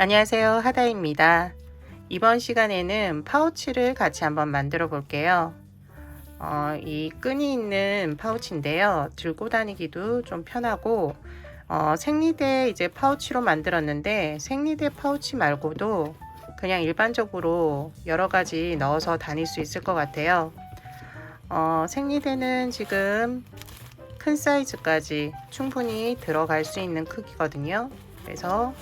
안녕하세요, 하다입니다. 이번 시간에는 파우치를 같이 한번 만들어 볼게요. 이 끈이 있는 파우치인데요. 들고 다니기도 좀 편하고 생리대 이제 파우치로 만들었는데 생리대 파우치 말고도 그냥 일반적으로 여러 가지 넣어서 다닐 수 있을 것 같아요. 생리대는 지금 큰 사이즈까지 충분히 들어갈 수 있는 크기거든요. 그래서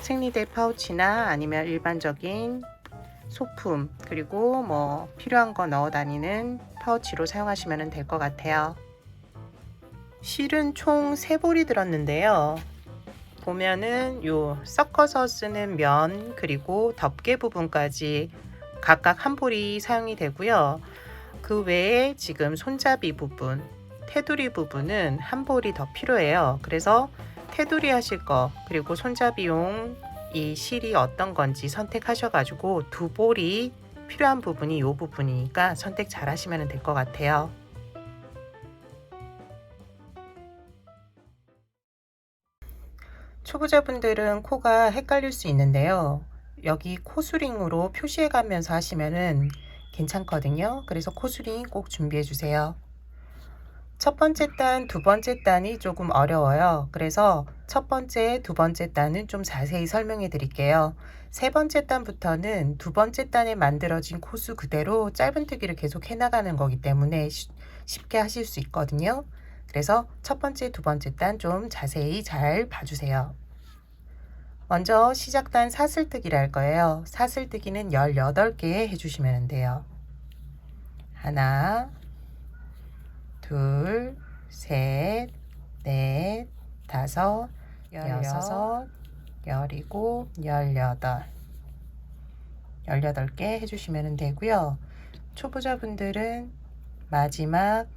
생리대 파우치나 아니면 일반적인 소품, 그리고 뭐 필요한 거 넣어 다니는 파우치로 사용하시면 될 것 같아요. 실은 총 3볼이 들었는데요. 보면은 요 섞어서 쓰는 면 그리고 덮개 부분까지 각각 한 볼이 사용이 되고요. 그 외에 지금 손잡이 부분, 테두리 부분은 한 볼이 더 필요해요. 그래서 테두리 하실 거 그리고 손잡이용 이 실이 어떤 건지 선택하셔가지고 2볼이 필요한 부분이 이 부분이니까 선택 잘 하시면 될 것 같아요. 초보자분들은 코가 헷갈릴 수 있는데요. 여기 코수링으로 표시해 가면서 하시면은 괜찮거든요. 그래서 코수링 꼭 준비해 주세요. 첫 번째 단, 두 번째 단이 조금 어려워요. 그래서 첫 번째, 두 번째 단은 좀 자세히 설명해 드릴게요. 세 번째 단부터는 두 번째 단에 만들어진 코수 그대로 짧은뜨기를 계속 해나가는 거기 때문에 쉽게 하실 수 있거든요. 그래서 첫 번째, 두 번째 단 좀 자세히 잘 봐주세요. 먼저 시작단 사슬뜨기를 할 거예요. 사슬뜨기는 18개 해주시면 돼요. 하나, 둘, 셋, 넷, 다섯, 여섯, 열일곱, 18개 해주시면 되고요. 초보자분들은 마지막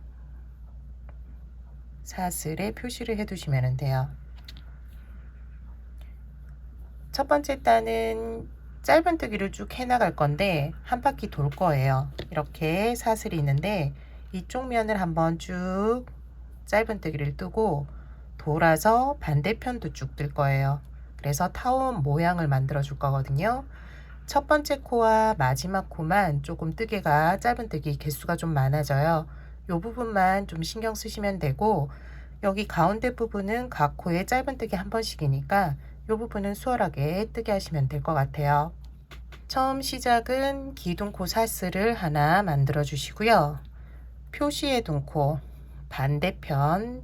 사슬에 표시를 해두시면 돼요. 첫 번째 단은 짧은뜨기를 쭉 해나갈 건데 한 바퀴 돌 거예요. 이렇게 사슬이 있는데 이쪽 면을 한번 쭉 짧은뜨기를 뜨고 돌아서 반대편도 쭉 뜰 거예요. 그래서 타원 모양을 만들어 줄 거거든요. 첫 번째 코와 마지막 코만 조금 뜨개가 짧은뜨기 개수가 좀 많아져요. 이 부분만 좀 신경 쓰시면 되고 여기 가운데 부분은 각 코에 짧은뜨기 한 번씩이니까 이 부분은 수월하게 뜨게 하시면 될 것 같아요. 처음 시작은 기둥코 사슬을 하나 만들어 주시고요. 표시해 둔 코 반대편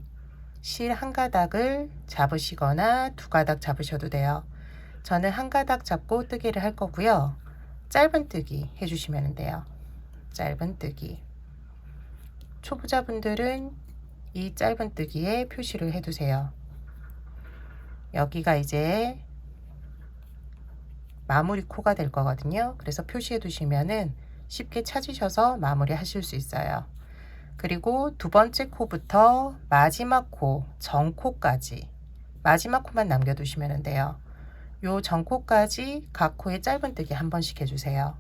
실 한 가닥을 잡으시거나 2가닥 잡으셔도 돼요. 저는 한 가닥 잡고 뜨개를 할 거고요. 짧은뜨기 해주시면 돼요. 짧은뜨기. 초보자분들은 이 짧은뜨기에 표시를 해두세요. 여기가 이제 마무리 코가 될 거거든요. 그래서 표시해 두시면은 쉽게 찾으셔서 마무리 하실 수 있어요. 그리고 두 번째 코부터 마지막 코, 정코까지 마지막 코만 남겨 두시면 돼요. 요 정코까지 각 코에 짧은뜨기 한 번씩 해주세요.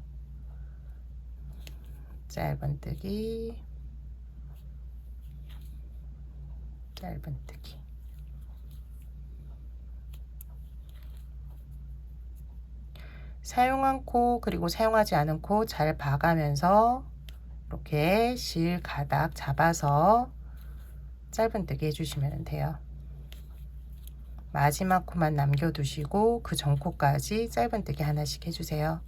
짧은뜨기, 짧은뜨기. 사용한 코 그리고 사용하지 않은 코 잘 봐가면서 이렇게 실 가닥 잡아서 짧은뜨기 해주시면 돼요. 마지막 코만 남겨두시고 그 전 코까지 짧은뜨기 하나씩 해주세요.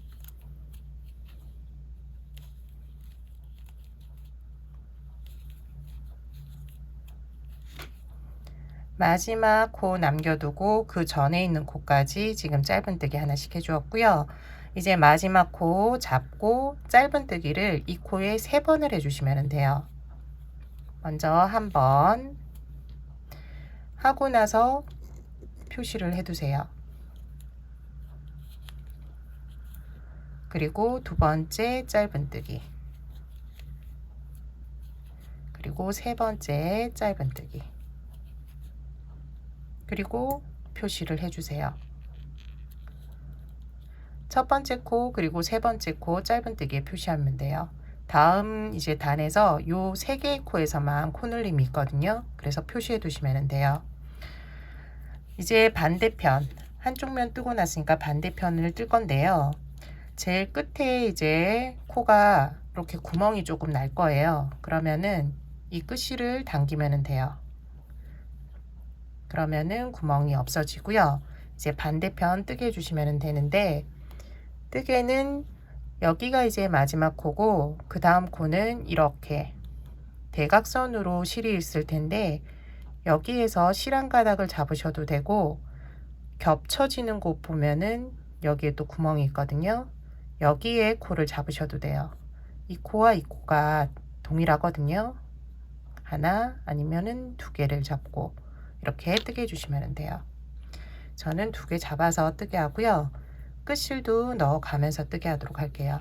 마지막 코 남겨두고 그 전에 있는 코까지 지금 짧은뜨기 하나씩 해주었고요. 이제 마지막 코 잡고 짧은뜨기를 이 코에 3번을 해주시면 돼요. 먼저 한 번 하고 나서 표시를 해두세요. 그리고 두 번째 짧은뜨기, 그리고 세 번째 짧은뜨기, 그리고 표시를 해주세요. 첫 번째 코 그리고 세 번째 코 짧은뜨기에 표시하면 돼요. 다음 이제 단에서 요 3개의 코에서만 코늘림이 있거든요. 그래서 표시해 두시면 돼요. 이제 반대편 한쪽 면 뜨고 났으니까 반대편을 뜰 건데요. 제일 끝에 이제 코가 이렇게 구멍이 조금 날 거예요. 그러면은 이 끝실을 당기면 돼요. 그러면은 구멍이 없어지고요. 이제 반대편 뜨게 해주시면 되는데, 뜨개는 여기가 이제 마지막 코고, 그 다음 코는 이렇게 대각선으로 실이 있을 텐데, 여기에서 실 한 가닥을 잡으셔도 되고, 겹쳐지는 곳 보면은 여기에 또 구멍이 있거든요. 여기에 코를 잡으셔도 돼요. 이 코와 이 코가 동일하거든요. 하나 아니면은 두 개를 잡고 이렇게 뜨게 해주시면 돼요. 저는 두 개 잡아서 뜨게 하고요. 끝실도 넣어 가면서 뜨게 하도록 할게요.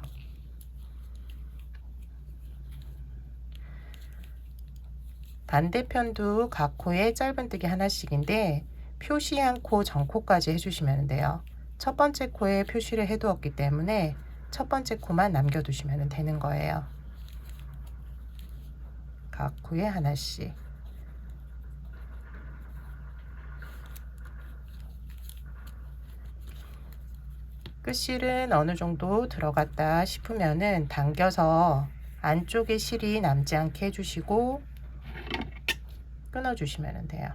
반대편도 각 코에 짧은뜨기 하나씩인데 표시한 코 전코까지 해주시면 돼요. 첫 번째 코에 표시를 해두었기 때문에 첫 번째 코만 남겨두시면 되는 거예요. 각 코에 하나씩. 끝실은 어느 정도 들어갔다 싶으면은 당겨서 안쪽에 실이 남지 않게 해주시고 끊어주시면 돼요.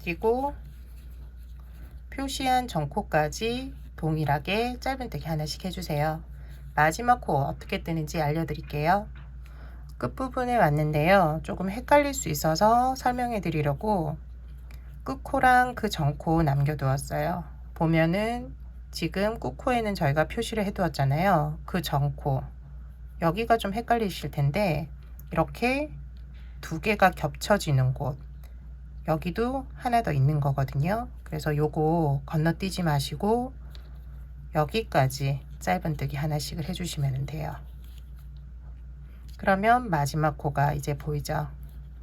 그리고 표시한 전코까지 동일하게 짧은뜨기 하나씩 해주세요. 마지막 코 어떻게 뜨는지 알려드릴게요. 끝부분에 왔는데요. 조금 헷갈릴 수 있어서 설명해 드리려고 끝코랑 그 전코 남겨두었어요. 보면은 지금 끝코에는 저희가 표시를 해두었잖아요. 그 전코 여기가 좀 헷갈리실 텐데 이렇게 두 개가 겹쳐지는 곳 여기도 하나 더 있는 거거든요. 그래서 요거 건너뛰지 마시고 여기까지 짧은뜨기 하나씩을 해주시면 돼요. 그러면 마지막 코가 이제 보이죠?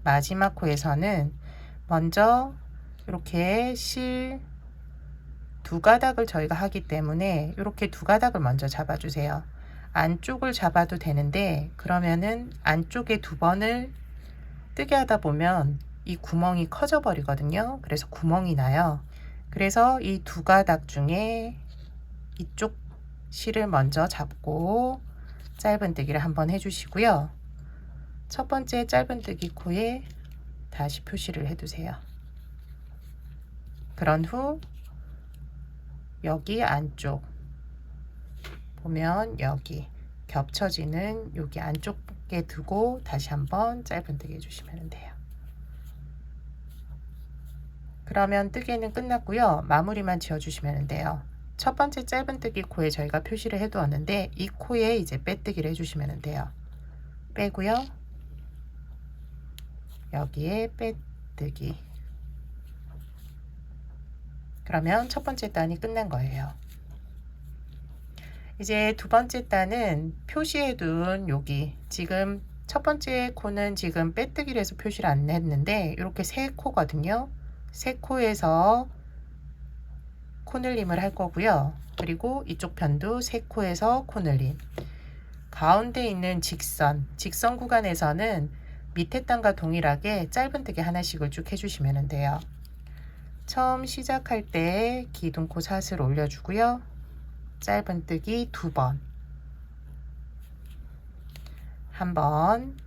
마지막 코에서는 먼저 이렇게 실 두 가닥을 저희가 하기 때문에 이렇게 두 가닥을 먼저 잡아주세요. 안쪽을 잡아도 되는데 그러면은 안쪽에 두 번을 뜨게 하다 보면 이 구멍이 커져 버리거든요. 그래서 구멍이 나요. 그래서 이 두 가닥 중에 이쪽 실을 먼저 잡고 짧은뜨기를 한번 해주시고요. 첫 번째 짧은뜨기 코에 다시 표시를 해두세요. 그런 후 여기 안쪽 보면 여기 겹쳐지는 여기 안쪽에 두고 다시 한번 짧은뜨기 해주시면 돼요. 그러면 뜨개는 끝났고요. 마무리만 지어주시면 돼요. 첫 번째 짧은뜨기 코에 저희가 표시를 해두었는데 이 코에 이제 빼뜨기를 해주시면 돼요. 빼고요. 여기에 빼뜨기. 그러면 첫 번째 단이 끝난 거예요. 이제 두 번째 단은 표시해둔 여기 지금 첫 번째 코는 지금 빼뜨기를 해서 표시를 안 했는데 이렇게 세 코거든요. 세 코에서 코늘림을 할 거고요. 그리고 이쪽 편도 세 코에서 코늘림. 가운데 있는 직선 구간에서는 밑에 단과 동일하게 짧은뜨기 하나씩을 쭉 해주시면 돼요. 처음 시작할 때 기둥코 사슬 올려주고요. 짧은뜨기 두 번, 한 번.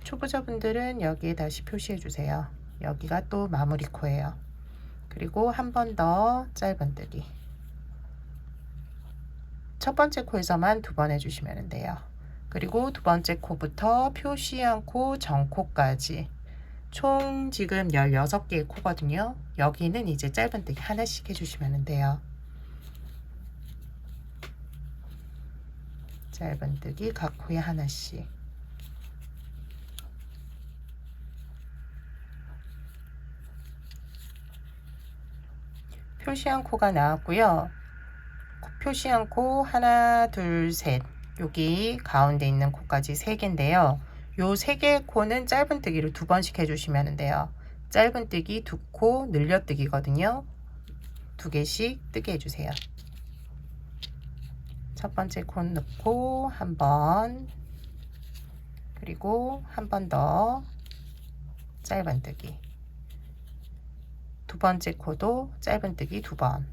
초보자분들은 여기에 다시 표시해 주세요. 여기가 또 마무리 코예요. 그리고 한 번 더 짧은뜨기. 첫 번째 코에서만 두 번 해주시면 돼요. 그리고 두 번째 코부터 표시한 코 전코까지 총 지금 16개의 코거든요. 여기는 이제 짧은뜨기 하나씩 해주시면 돼요. 짧은뜨기 각 코에 하나씩. 표시한 코가 나왔고요. 표시한 코 하나, 둘, 셋. 여기 가운데 있는 코까지 3개인데요. 요 3개의 코는 짧은뜨기를 두 번씩 해주시면 돼요. 짧은뜨기 두 코, 늘려뜨기거든요. 두 개씩 뜨게 해주세요. 첫 번째 코 넣고 한 번, 그리고 한 번 더, 짧은뜨기. 두 번째 코도 짧은뜨기 2번.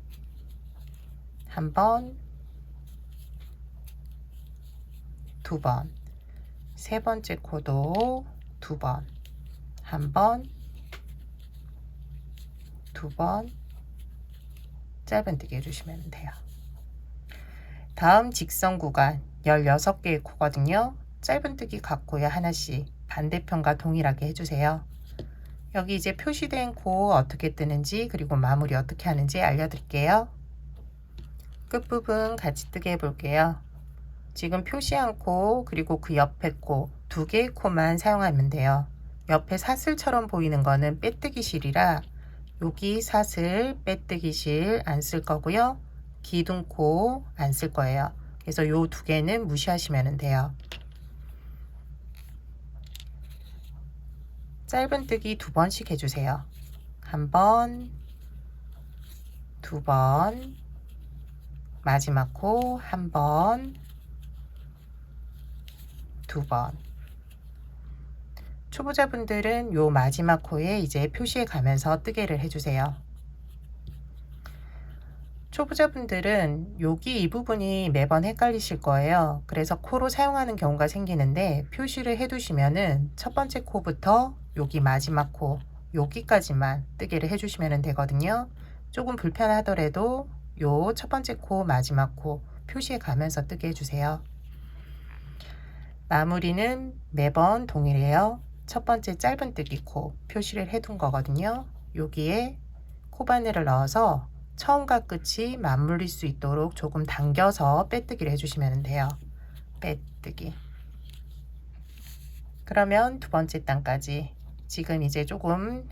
한 번, 2번. 세 번째 코도 2번. 한 번, 2번 짧은뜨기 해주시면 돼요. 다음 직선 구간 16개의 코거든요. 짧은뜨기 각 코에 하나씩 반대편과 동일하게 해주세요. 여기 이제 표시된 코 어떻게 뜨는지 그리고 마무리 어떻게 하는지 알려드릴게요. 끝부분 같이 뜨게 해볼게요. 지금 표시한 코 그리고 그 옆에 코 2개의 코만 사용하면 돼요. 옆에 사슬처럼 보이는 거는 빼뜨기 실이라 여기 사슬 빼뜨기 실 안 쓸 거고요. 기둥코 안 쓸 거예요. 그래서 요 2개는 무시하시면 돼요. 짧은뜨기 2번씩 해주세요. 한 번, 2번, 마지막 코 한 번, 2번. 초보자분들은 요 마지막 코에 이제 표시해 가면서 뜨개를 해주세요. 초보자분들은 여기 이 부분이 매번 헷갈리실 거예요. 그래서 코로 사용하는 경우가 생기는데 표시를 해 두시면은 첫 번째 코부터 여기 마지막 코 여기까지만 뜨개를 해 주시면 되거든요. 조금 불편하더라도 요 첫 번째 코 마지막 코 표시해 가면서 뜨게 해주세요. 마무리는 매번 동일해요. 첫 번째 짧은뜨기 코 표시를 해 둔 거거든요. 여기에 코바늘을 넣어서 처음과 끝이 맞물릴 수 있도록 조금 당겨서 빼뜨기를 해주시면 돼요. 빼뜨기. 그러면 두 번째 단까지 지금 이제 조금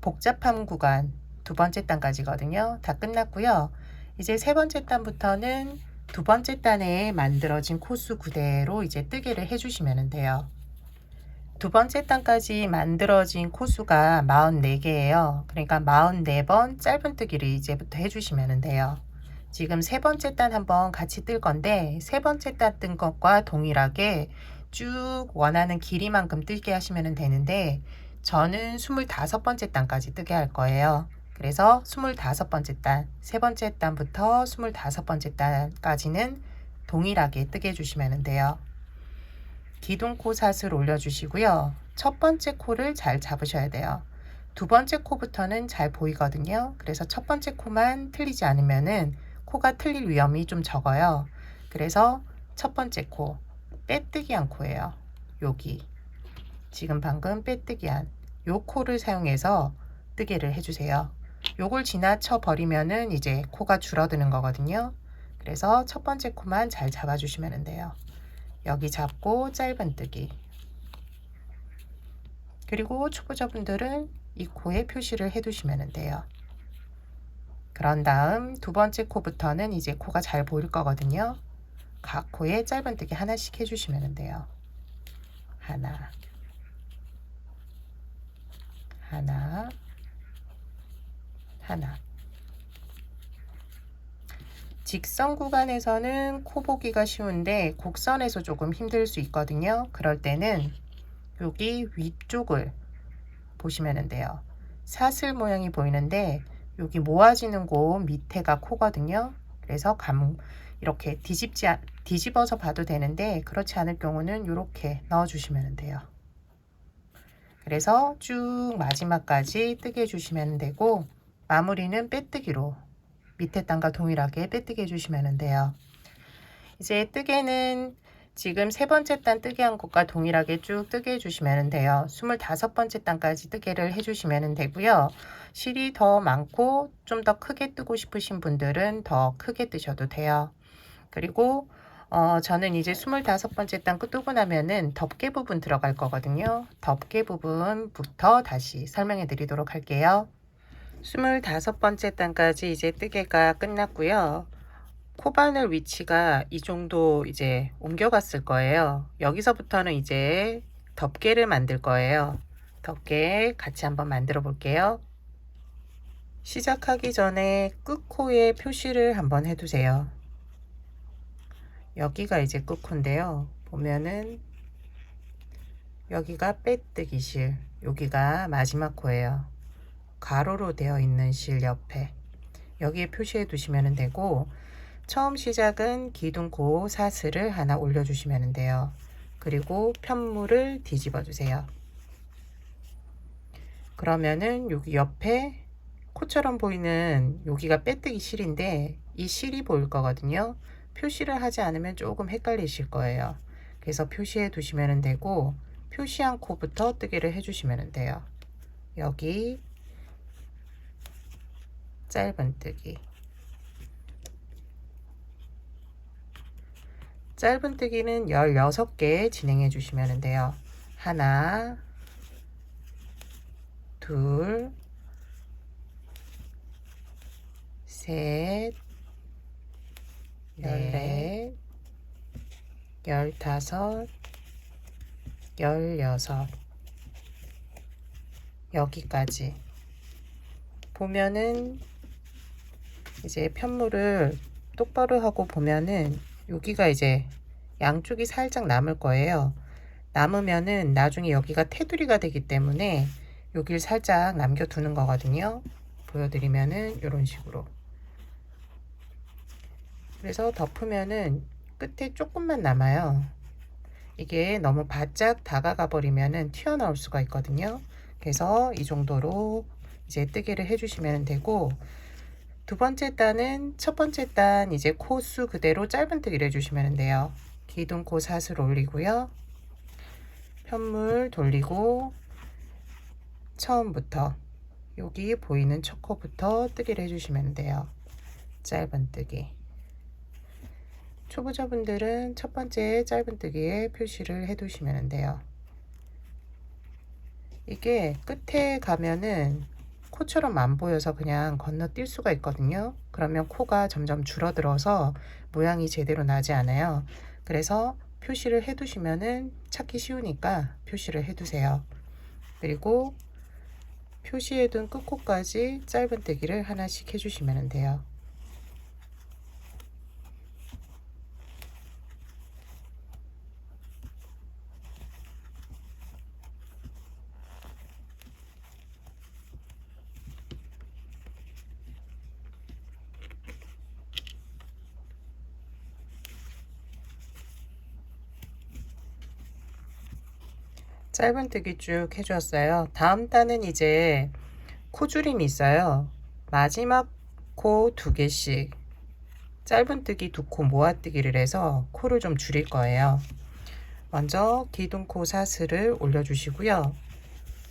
복잡한 구간 두 번째 단까지거든요. 다 끝났고요. 이제 세 번째 단부터는 두 번째 단에 만들어진 코수 그대로 이제 뜨개를 해주시면 돼요. 두 번째 단까지 만들어진 코수가 44개예요. 그러니까 44번 짧은뜨기를 이제부터 해주시면 돼요. 지금 세 번째 단 한번 같이 뜰 건데 세 번째 단 뜬 것과 동일하게 쭉 원하는 길이만큼 뜨게 하시면 되는데 저는 25번째 단까지 뜨게 할 거예요. 그래서 25번째 단, 세 번째 단부터 25번째 단까지는 동일하게 뜨게 해주시면 돼요. 기둥코 사슬 올려주시고요. 첫 번째 코를 잘 잡으셔야 돼요. 두 번째 코부터는 잘 보이거든요. 그래서 첫 번째 코만 틀리지 않으면은 코가 틀릴 위험이 좀 적어요. 그래서 첫 번째 코 빼뜨기 한 코예요. 여기 지금 방금 빼뜨기 한 요 코를 사용해서 뜨개를 해주세요. 요걸 지나쳐 버리면은 이제 코가 줄어드는 거거든요. 그래서 첫 번째 코만 잘 잡아주시면 돼요. 여기 잡고 짧은뜨기. 그리고 초보자분들은 이 코에 표시를 해 두시면 돼요. 그런 다음 두 번째 코부터는 이제 코가 잘 보일 거거든요. 각 코에 짧은뜨기 하나씩 해주시면 돼요. 하나, 하나, 하나. 직선 구간에서는 코 보기가 쉬운데 곡선에서 조금 힘들 수 있거든요. 그럴 때는 여기 위쪽을 보시면 돼요. 사슬 모양이 보이는데 여기 모아지는 곳 밑에가 코거든요. 그래서 이렇게 뒤집어서 봐도 되는데 그렇지 않을 경우는 이렇게 넣어 주시면 돼요. 그래서 쭉 마지막까지 뜨게 해주시면 되고 마무리는 빼뜨기로 밑에 단과 동일하게 빼뜨기 해주시면 돼요. 이제 뜨개는 지금 세 번째 단 뜨개 한 곳과 동일하게 쭉 뜨게 해주시면 돼요. 25번째 단까지 뜨개를 해주시면 되고요. 실이 더 많고 좀 더 크게 뜨고 싶으신 분들은 더 크게 뜨셔도 돼요. 그리고 저는 이제 25번째 단 뜨고 나면은 덮개 부분 들어갈 거거든요. 덮개 부분부터 다시 설명해 드리도록 할게요. 25번째 단까지 이제 뜨개가 끝났고요. 코바늘 위치가 이 정도 이제 옮겨갔을 거예요. 여기서부터는 이제 덮개를 만들 거예요. 덮개 같이 한번 만들어 볼게요. 시작하기 전에 끝코에 표시를 한번 해두세요. 여기가 이제 끝코인데요. 보면은 여기가 빼뜨기 실, 여기가 마지막 코예요. 가로로 되어 있는 실 옆에 여기에 표시해 두시면 되고, 처음 시작은 기둥코 사슬을 하나 올려 주시면 돼요. 그리고 편물을 뒤집어 주세요. 그러면은 여기 옆에 코처럼 보이는 여기가 빼뜨기 실인데 이 실이 보일 거거든요. 표시를 하지 않으면 조금 헷갈리실 거예요. 그래서 표시해 두시면 되고, 표시한 코부터 뜨개를 해 주시면 돼요. 여기 짧은뜨기, 짧은뜨기는 16개 진행해 주시면 돼요. 하나, 둘, 셋, 넷, 15, 16, 여기까지 보면은 이제 편물을 똑바로 하고 보면은 여기가 이제 양쪽이 살짝 남을 거예요. 남으면은 나중에 여기가 테두리가 되기 때문에 여기를 살짝 남겨두는 거거든요. 보여드리면은 이런 식으로. 그래서 덮으면은 끝에 조금만 남아요. 이게 너무 바짝 다가가 버리면은 튀어나올 수가 있거든요. 그래서 이 정도로 이제 뜨개를 해주시면 되고, 두 번째 단은 첫 번째 단 이제 코수 그대로 짧은뜨기를 해주시면 돼요. 기둥코 사슬 올리고요. 편물 돌리고 처음부터 여기 보이는 첫 코부터 뜨기를 해주시면 돼요. 짧은뜨기. 초보자분들은 첫 번째 짧은뜨기에 표시를 해 두시면 돼요. 이게 끝에 가면은 코처럼 안 보여서 그냥 건너뛸 수가 있거든요. 그러면 코가 점점 줄어들어서 모양이 제대로 나지 않아요. 그래서 표시를 해 두시면은 찾기 쉬우니까 표시를 해 두세요. 그리고 표시해 둔 끝코까지 짧은뜨기를 하나씩 해 주시면 돼요. 짧은뜨기 쭉 해주었어요. 다음 단은 이제 코줄임이 있어요. 마지막 코 2개씩 짧은뜨기 2코 모아뜨기를 해서 코를 좀 줄일 거예요. 먼저 기둥코 사슬을 올려주시고요.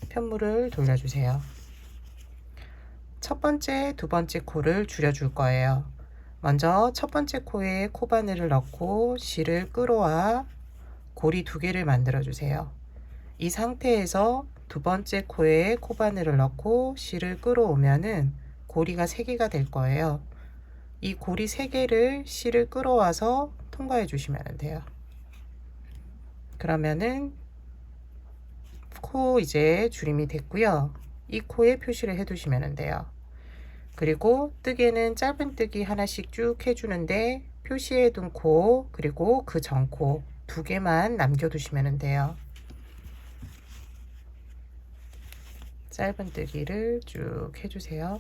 편물을 돌려주세요. 첫 번째, 두 번째 코를 줄여줄 거예요. 먼저 첫 번째 코에 코바늘을 넣고 실을 끌어와 고리 2개를 만들어 주세요. 이 상태에서 두 번째 코에 코바늘을 넣고 실을 끌어오면은 고리가 3개가 될 거예요. 이 고리 3개를 실을 끌어와서 통과해 주시면 돼요. 그러면은 코 이제 줄임이 됐고요. 이 코에 표시를 해 두시면 돼요. 그리고 뜨개는 짧은뜨기 하나씩 쭉 해주는데 표시해 둔 코 그리고 그 전 코 2개만 남겨 두시면 돼요. 짧은뜨기를 쭉 해주세요.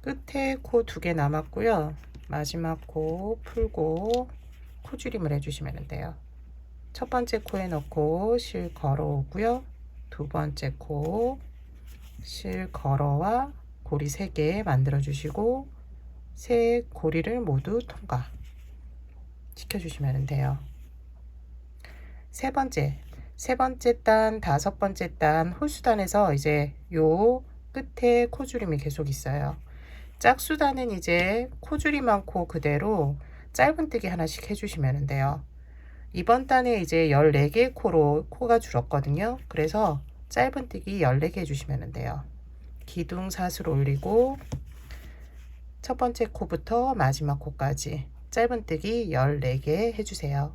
끝에 코 2개 남았고요. 마지막 코 풀고 코줄임을 해주시면 돼요. 첫 번째 코에 넣고 실 걸어오고요. 두 번째 코 실 걸어와 고리 3개 만들어 주시고 세 고리를 모두 통과 시켜 주시면 돼요. 세 번째 단, 다섯 번째 단 홀수단에서 이제 요 끝에 코줄임이 계속 있어요. 짝수단은 이제 코줄이 많고 그대로 짧은뜨기 하나씩 해주시면 돼요. 이번 단에 이제 14개 코로 코가 줄었거든요. 그래서 짧은뜨기 14개 해주시면 돼요. 기둥 사슬 올리고 첫 번째 코부터 마지막 코까지 짧은뜨기 14개 해주세요.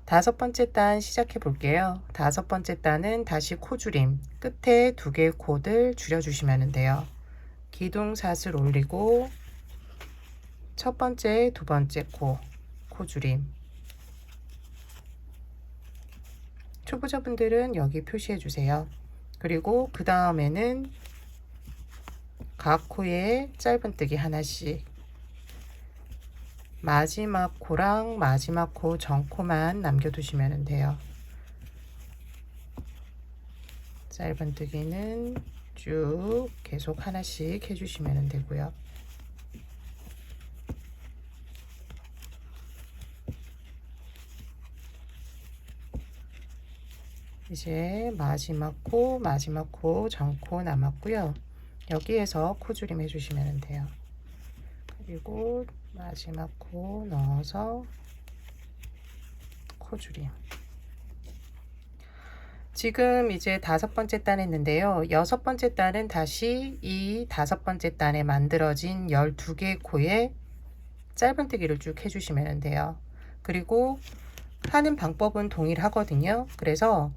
다섯 번째 단 시작해 볼게요. 다섯 번째 단은 다시 코줄임, 끝에 두 개의 코를 줄여주시면 돼요. 기둥사슬 올리고 첫 번째, 두 번째 코줄임. 초보자분들은 여기 표시해 주세요. 그리고 그 다음에는 각 코에 짧은뜨기 하나씩, 마지막 코랑 마지막 코 전코만 남겨두시면 돼요. 짧은뜨기는 쭉 계속 하나씩 해주시면 되고요. 이제 마지막 코 전코 남았고요. 여기에서 코줄임 해주시면 돼요. 그리고 마지막 코 넣어서 코줄임. 지금 이제 다섯 번째 단 했는데요. 여섯 번째 단은 다시 이 다섯 번째 단에 만들어진 12개의 코에 짧은뜨기를 쭉 해주시면 돼요. 그리고 하는 방법은 동일하거든요. 그래서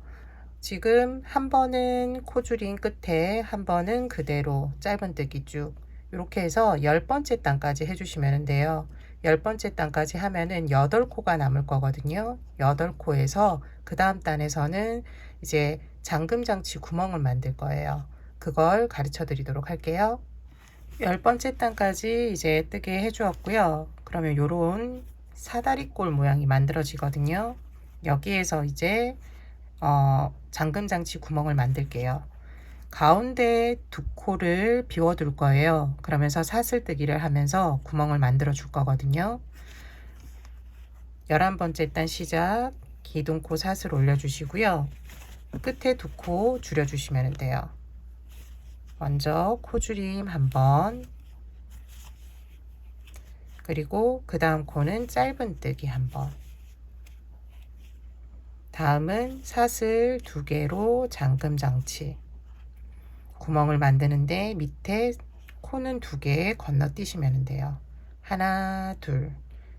지금 한 번은 코줄임 끝에, 한 번은 그대로 짧은뜨기 쭉, 이렇게 해서 10번째 단까지 해주시면 돼요. 10번째 단까지 하면은 8코가 남을 거거든요. 8코에서 그 다음 단에서는 이제 잠금장치 구멍을 만들 거예요. 그걸 가르쳐 드리도록 할게요. 10번째 단까지 이제 뜨게 해 주었고요. 그러면 요런 사다리꼴 모양이 만들어지거든요. 여기에서 이제 잠금장치 구멍을 만들게요. 가운데 두 코를 비워둘 거예요. 그러면서 사슬뜨기를 하면서 구멍을 만들어 줄 거거든요. 11번째 단 시작, 기둥코 사슬 올려주시고요. 끝에 두 코 줄여주시면 돼요. 먼저 코줄임 한번, 그리고 그 다음 코는 짧은뜨기 한번, 다음은 사슬 두 개로 잠금장치 구멍을 만드는데 밑에 코는 두 개 건너뛰시면 돼요. 하나, 둘.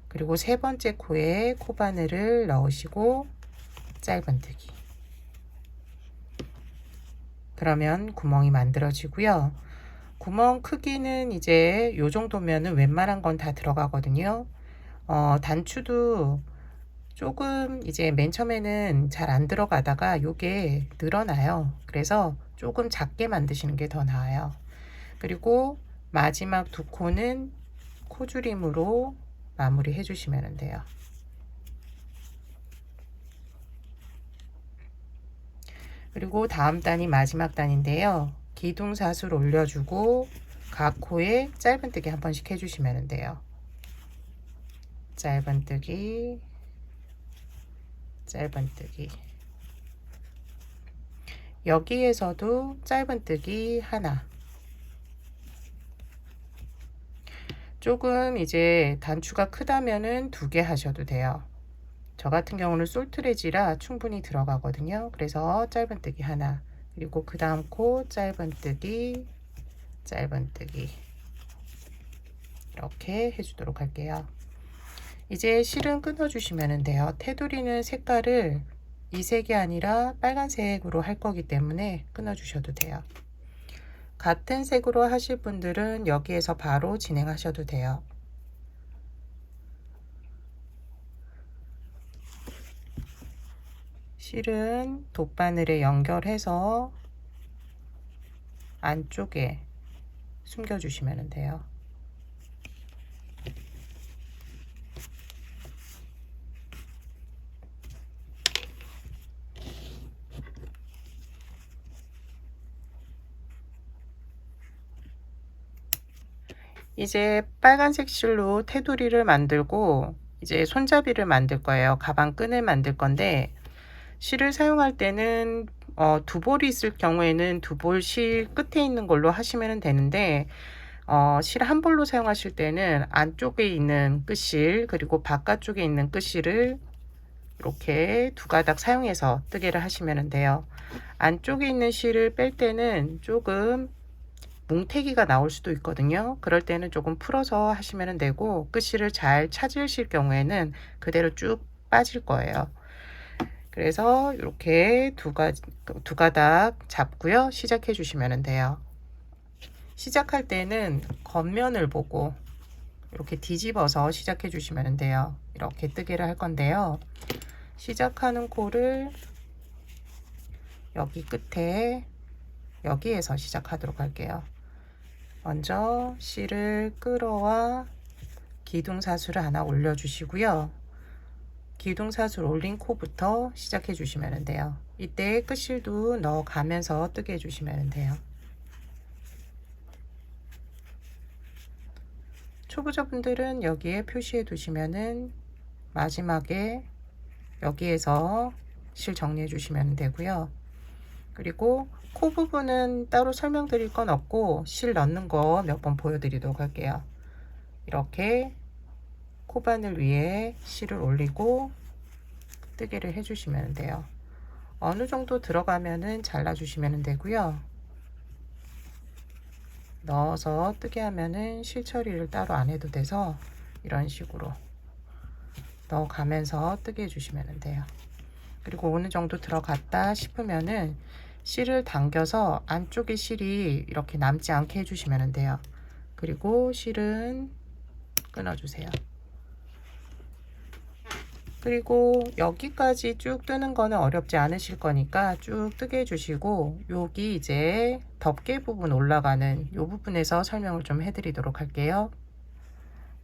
그리고 세 번째 코에 코바늘을 넣으시고 짧은뜨기. 그러면 구멍이 만들어지고요. 구멍 크기는 이제 요 정도면은 웬만한 건 다 들어가거든요. 단추도 조금 이제 맨 처음에는 잘 안 들어가다가 요게 늘어나요. 그래서 조금 작게 만드시는 게 더 나아요. 그리고 마지막 두 코는 코줄임으로 마무리 해주시면 돼요. 그리고 다음 단이 마지막 단인데요. 기둥사슬 올려주고 각 코에 짧은뜨기 한 번씩 해주시면 돼요. 짧은뜨기, 짧은뜨기. 여기에서도 짧은뜨기 하나. 조금 이제 단추가 크다면은 두 개 하셔도 돼요. 저 같은 경우는 솔트레지라 충분히 들어가거든요. 그래서 짧은뜨기 하나, 그리고 그 다음 코 짧은뜨기, 짧은뜨기 이렇게 해주도록 할게요. 이제 실은 끊어주시면 돼요. 테두리는 색깔을 이 색이 아니라 빨간색으로 할 거기 때문에 끊어주셔도 돼요. 같은 색으로 하실 분들은 여기에서 바로 진행하셔도 돼요. 실은 돗바늘에 연결해서 안쪽에 숨겨주시면 돼요. 이제 빨간색 실로 테두리를 만들고 이제 손잡이를 만들 거예요. 가방 끈을 만들 건데 실을 사용할 때는 두 볼이 있을 경우에는 두 볼 실 끝에 있는 걸로 하시면 되는데 실 한 볼로 사용하실 때는 안쪽에 있는 끝실 그리고 바깥쪽에 있는 끝실을 이렇게 두 가닥 사용해서 뜨개를 하시면 돼요. 안쪽에 있는 실을 뺄 때는 조금 뭉태기가 나올 수도 있거든요. 그럴 때는 조금 풀어서 하시면 되고, 끝실을 잘 찾으실 경우에는 그대로 쭉 빠질 거예요. 그래서 이렇게 두 가닥 잡고요. 시작해 주시면 돼요. 시작할 때는 겉면을 보고 이렇게 뒤집어서 시작해 주시면 돼요. 이렇게 뜨개를 할 건데요. 시작하는 코를 여기 끝에 여기에서 시작하도록 할게요. 먼저 실을 끌어와 기둥사슬을 하나 올려 주시고요. 기둥사슬 올린 코부터 시작해 주시면 돼요. 이때 끝실도 넣어 가면서 뜨게 해 주시면 돼요. 초보자분들은 여기에 표시해 두시면은 마지막에 여기에서 실 정리해 주시면 되고요. 그리고 코 부분은 따로 설명드릴 건 없고 실 넣는 거 몇 번 보여드리도록 할게요. 이렇게 코바늘 위에 실을 올리고 뜨개를 해주시면 돼요. 어느 정도 들어가면은 잘라 주시면 되고요. 넣어서 뜨게 하면은 실 처리를 따로 안 해도 돼서 이런 식으로 넣어 가면서 뜨게 해주시면 돼요. 그리고 어느 정도 들어갔다 싶으면은 실을 당겨서 안쪽에 실이 이렇게 남지 않게 해주시면 돼요. 그리고 실은 끊어주세요. 그리고 여기까지 쭉 뜨는 거는 어렵지 않으실 거니까 쭉 뜨게 해주시고, 여기 이제 덮개 부분 올라가는 이 부분에서 설명을 좀 해드리도록 할게요.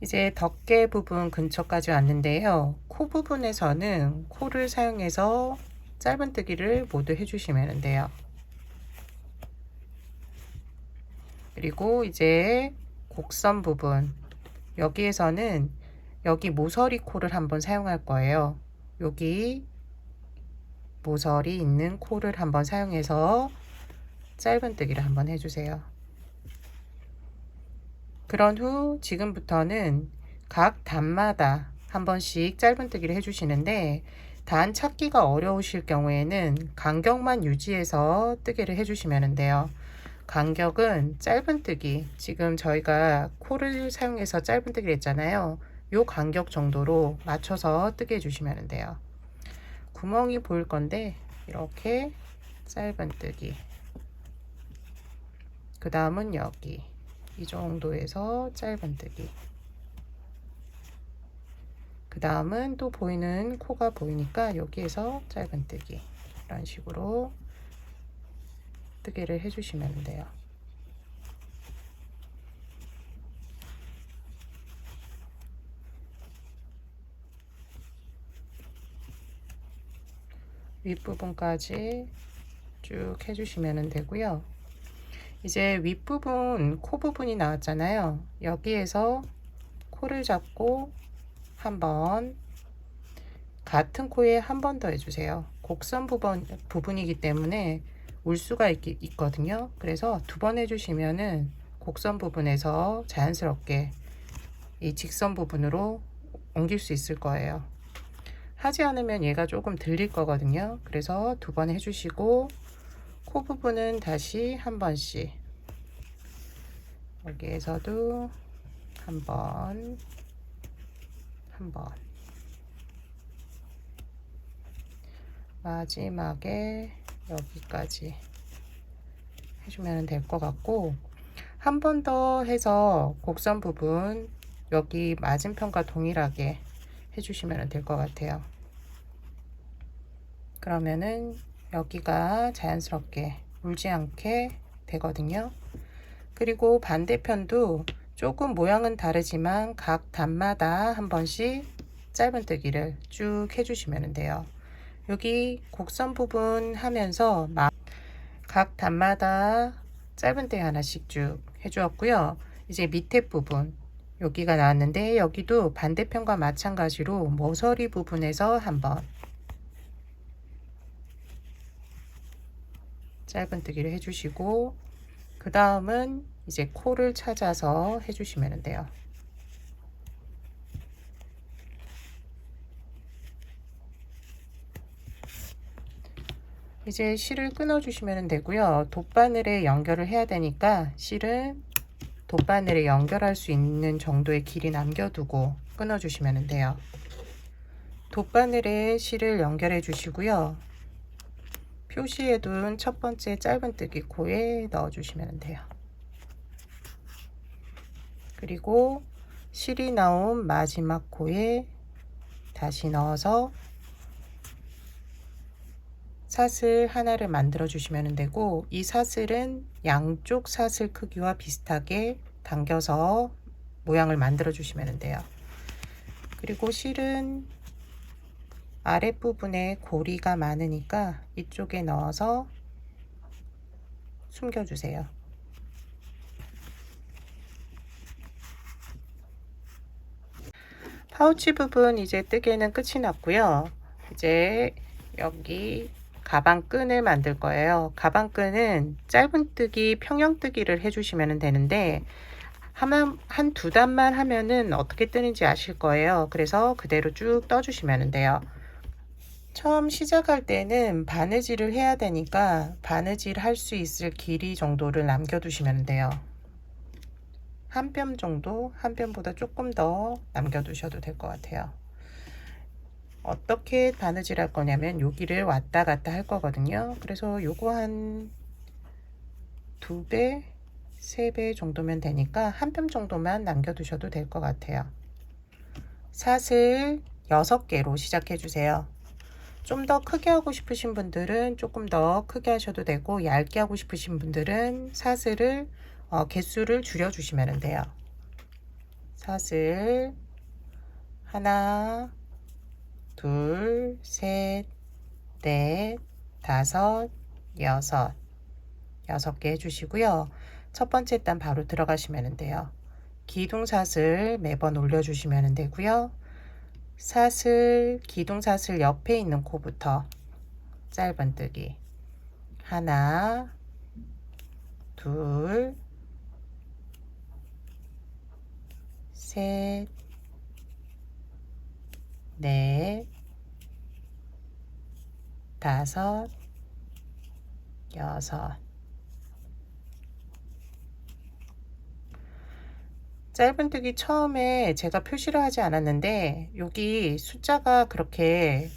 이제 덮개 부분 근처까지 왔는데요. 코 부분에서는 코를 사용해서 짧은뜨기를 모두 해주시면 돼요. 그리고 이제 곡선 부분, 여기에서는 여기 모서리 코를 한번 사용할 거예요. 여기 모서리 있는 코를 한번 사용해서 짧은뜨기를 한번 해주세요. 그런 후 지금부터는 각 단마다 한 번씩 짧은뜨기를 해주시는데, 단 찾기가 어려우실 경우에는 간격만 유지해서 뜨개를 해주시면 돼요. 간격은 짧은뜨기, 지금 저희가 코를 사용해서 짧은뜨기를 했잖아요. 요 간격 정도로 맞춰서 뜨개 해주시면 돼요. 구멍이 보일 건데 이렇게 짧은뜨기, 그 다음은 여기 이 정도에서 짧은뜨기, 그 다음은 또 보이는 코가 보이니까 여기에서 짧은뜨기, 이런 식으로 뜨개를 해주시면 돼요. 윗부분까지 쭉 해주시면 되고요. 이제 윗부분 코 부분이 나왔잖아요. 여기에서 코를 잡고 한번 같은 코에 한 번 더 해주세요. 곡선 부분이기 때문에 울수가 있거든요. 그래서 두 번 해주시면은 곡선 부분에서 자연스럽게 이 직선 부분으로 옮길 수 있을 거예요. 하지 않으면 얘가 조금 들릴 거거든요. 그래서 두 번 해주시고, 코 부분은 다시 한 번씩, 여기에서도 한 번, 한 번, 마지막에 여기까지 해주면 될 것 같고, 한 번 더 해서 곡선 부분 여기 맞은편과 동일하게 해주시면 될 것 같아요. 그러면은 여기가 자연스럽게 울지 않게 되거든요. 그리고 반대편도 조금 모양은 다르지만 각 단마다 한 번씩 짧은뜨기를 쭉 해주시면 돼요. 여기 곡선 부분 하면서 각 단마다 짧은뜨기 하나씩 쭉 해주었고요. 이제 밑에 부분 여기가 나왔는데, 여기도 반대편과 마찬가지로 모서리 부분에서 한번 짧은뜨기를 해주시고, 그 다음은 이제 코를 찾아서 해주시면 돼요. 이제 실을 끊어 주시면 되고요. 돗바늘에 연결을 해야 되니까 실은 돗바늘에 연결할 수 있는 정도의 길이 남겨두고 끊어 주시면 돼요. 돗바늘에 실을 연결해 주시고요. 표시해둔 첫 번째 짧은뜨기 코에 넣어 주시면 돼요. 그리고 실이 나온 마지막 코에 다시 넣어서 사슬 하나를 만들어 주시면 되고, 이 사슬은 양쪽 사슬 크기와 비슷하게 당겨서 모양을 만들어 주시면 돼요. 그리고 실은 아랫부분에 고리가 많으니까 이쪽에 넣어서 숨겨주세요. 파우치 부분 이제 뜨개는 끝이 났고요. 이제 여기 가방끈을 만들 거예요. 가방끈은 짧은뜨기, 평형뜨기를 해주시면 되는데 한 두 단만 하면은 어떻게 뜨는지 아실 거예요. 그래서 그대로 쭉 떠주시면 돼요. 처음 시작할 때는 바느질을 해야 되니까 바느질 할 수 있을 길이 정도를 남겨두시면 돼요. 한 뼘 정도, 한 뼘보다 조금 더 남겨두셔도 될 것 같아요. 어떻게 바느질 할 거냐면 여기를 왔다 갔다 할 거거든요. 그래서 요거 한 2배, 3배 정도면 되니까 한 뼘 정도만 남겨두셔도 될 것 같아요. 사슬 6개로 시작해 주세요. 좀 더 크게 하고 싶으신 분들은 조금 더 크게 하셔도 되고, 얇게 하고 싶으신 분들은 사슬을 개수를 줄여 주시면 돼요. 사슬 하나, 둘, 셋, 넷, 다섯, 여섯, 6개 해주시고요. 첫 번째 단 바로 들어가시면 돼요. 기둥사슬 매번 올려주시면 되고요. 사슬, 기둥사슬 옆에 있는 코부터 짧은뜨기 하나, 둘, 셋, 넷, 다섯, 여섯. 짧은뜨기 처음에 제가 표시를 하지 않았는데 여기 숫자가 그렇게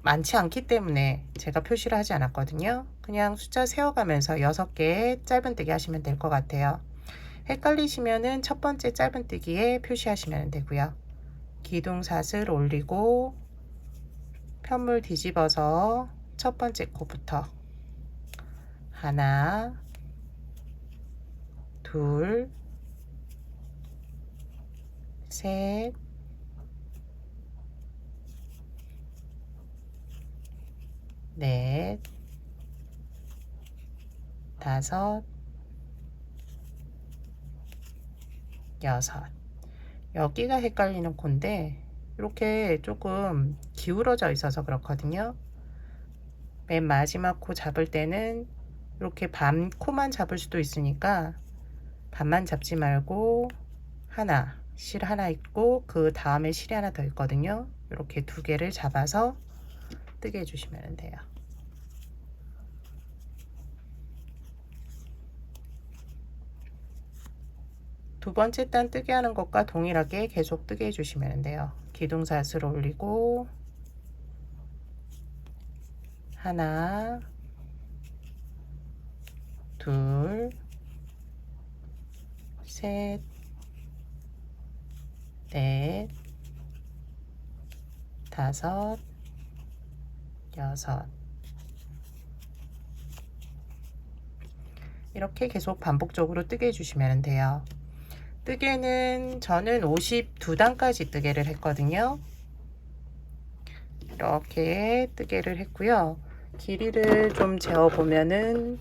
많지 않기 때문에 제가 표시를 하지 않았거든요. 그냥 숫자 세어가면서 6개 짧은뜨기 하시면 될 것 같아요. 헷갈리시면은 첫 번째 짧은뜨기에 표시하시면 되고요. 기둥사슬 올리고 편물 뒤집어서 첫 번째 코부터 하나, 둘, 셋, 넷, 다섯, 여섯. 여기가 헷갈리는 코인데 이렇게 조금 기울어져 있어서 그렇거든요. 맨 마지막 코 잡을 때는 이렇게 반 코만 잡을 수도 있으니까 반만 잡지 말고 하나, 실 하나 있고 그 다음에 실이 하나 더 있거든요. 이렇게 2개를 잡아서 뜨게 해주시면 돼요. 두 번째 단 뜨게 하는 것과 동일하게 계속 뜨게 해주시면 돼요. 기둥사슬 올리고 하나, 둘, 셋, 넷, 다섯, 여섯. 이렇게 계속 반복적으로 뜨게 해주시면 돼요. 뜨개는 저는 52단까지 뜨개를 했거든요. 이렇게 뜨개를 했고요. 길이를 좀 재어 보면은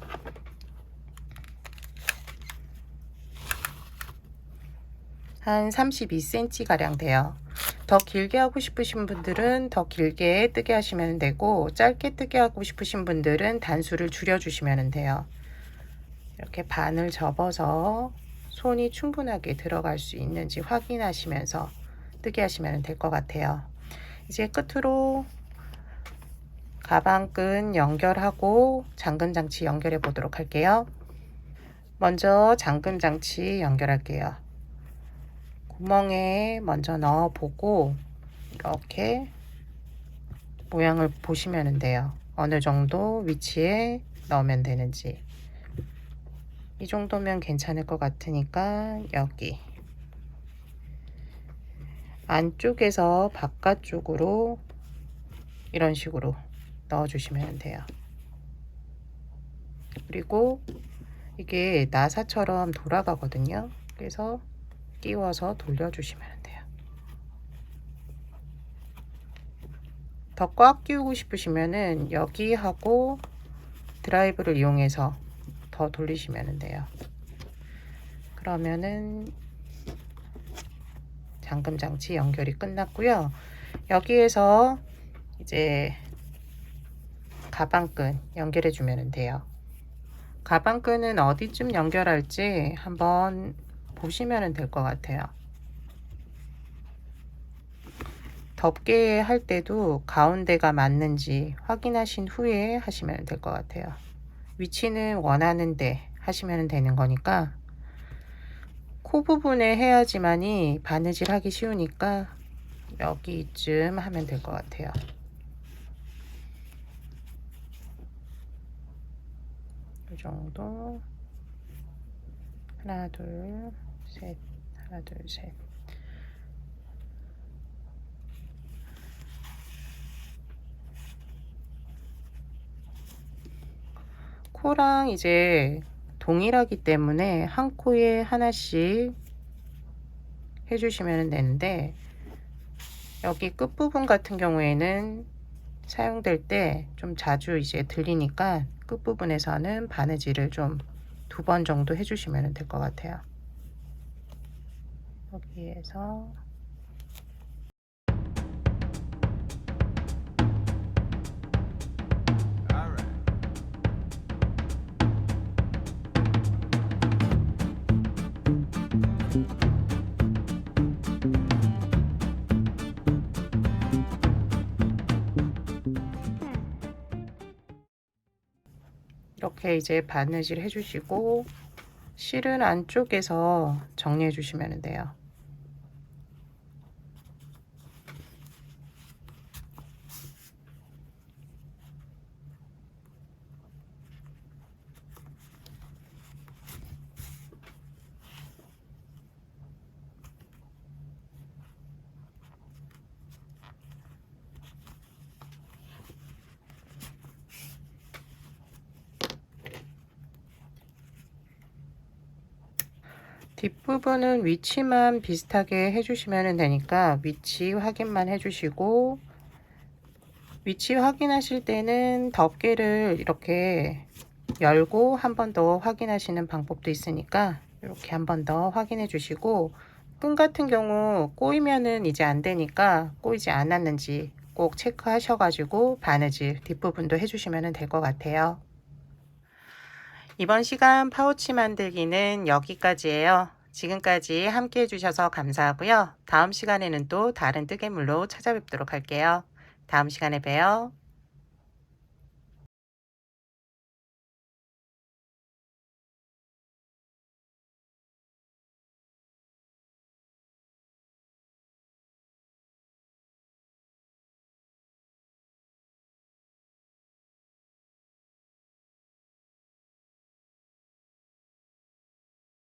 한 32cm 가량 돼요. 더 길게 하고 싶으신 분들은 더 길게 뜨게 하시면 되고, 짧게 뜨게 하고 싶으신 분들은 단수를 줄여 주시면 돼요. 이렇게 반을 접어서 손이 충분하게 들어갈 수 있는지 확인하시면서 뜨게 하시면 될 것 같아요. 이제 끝으로 가방끈 연결하고 잠금 장치 연결해 보도록 할게요. 먼저 잠금 장치 연결할게요. 구멍에 먼저 넣어 보고 이렇게 모양을 보시면 돼요. 어느 정도 위치에 넣으면 되는지. 이 정도면 괜찮을 것 같으니까 여기 안쪽에서 바깥쪽으로 이런 식으로 넣어 주시면 돼요. 그리고 이게 나사처럼 돌아가거든요. 그래서 끼워서 돌려주시면 돼요. 더 꽉 끼우고 싶으시면은 여기하고 드라이브를 이용해서 더 돌리시면 돼요. 그러면은 잠금 장치 연결이 끝났고요. 여기에서 이제 가방끈 연결해 주면 돼요. 가방끈은 어디쯤 연결할지 한번 보시면 될 것 같아요. 덮개 할 때도 가운데가 맞는지 확인하신 후에 하시면 될 것 같아요. 위치는 원하는데 하시면 되는 거니까 코 부분에 해야지만이 바느질 하기 쉬우니까 여기쯤 하면 될 것 같아요. 이 정도. 하나 둘 셋, 하나 둘 셋. 코랑 이제 동일하기 때문에 한 코에 하나씩 해주시면 되는데, 여기 끝부분 같은 경우에는 사용될 때 좀 자주 이제 들리니까 끝부분에서는 바느질을 좀 2번 정도 해주시면 될 것 같아요. 여기에서 이렇게 이제 바느질 해주시고 실은 안쪽에서 정리해 주시면 돼요. 뒷부분은 위치만 비슷하게 해주시면 되니까 위치 확인만 해주시고, 위치 확인하실 때는 덮개를 이렇게 열고 한 번 더 확인하시는 방법도 있으니까 이렇게 한 번 더 확인해 주시고, 끈 같은 경우 꼬이면은 이제 안 되니까 꼬이지 않았는지 꼭 체크하셔 가지고 바느질 뒷부분도 해주시면 될 것 같아요. 이번 시간 파우치 만들기는 여기까지예요. 지금까지 함께 해주셔서 감사하고요. 다음 시간에는 또 다른 뜨개물로 찾아뵙도록 할게요. 다음 시간에 봬요.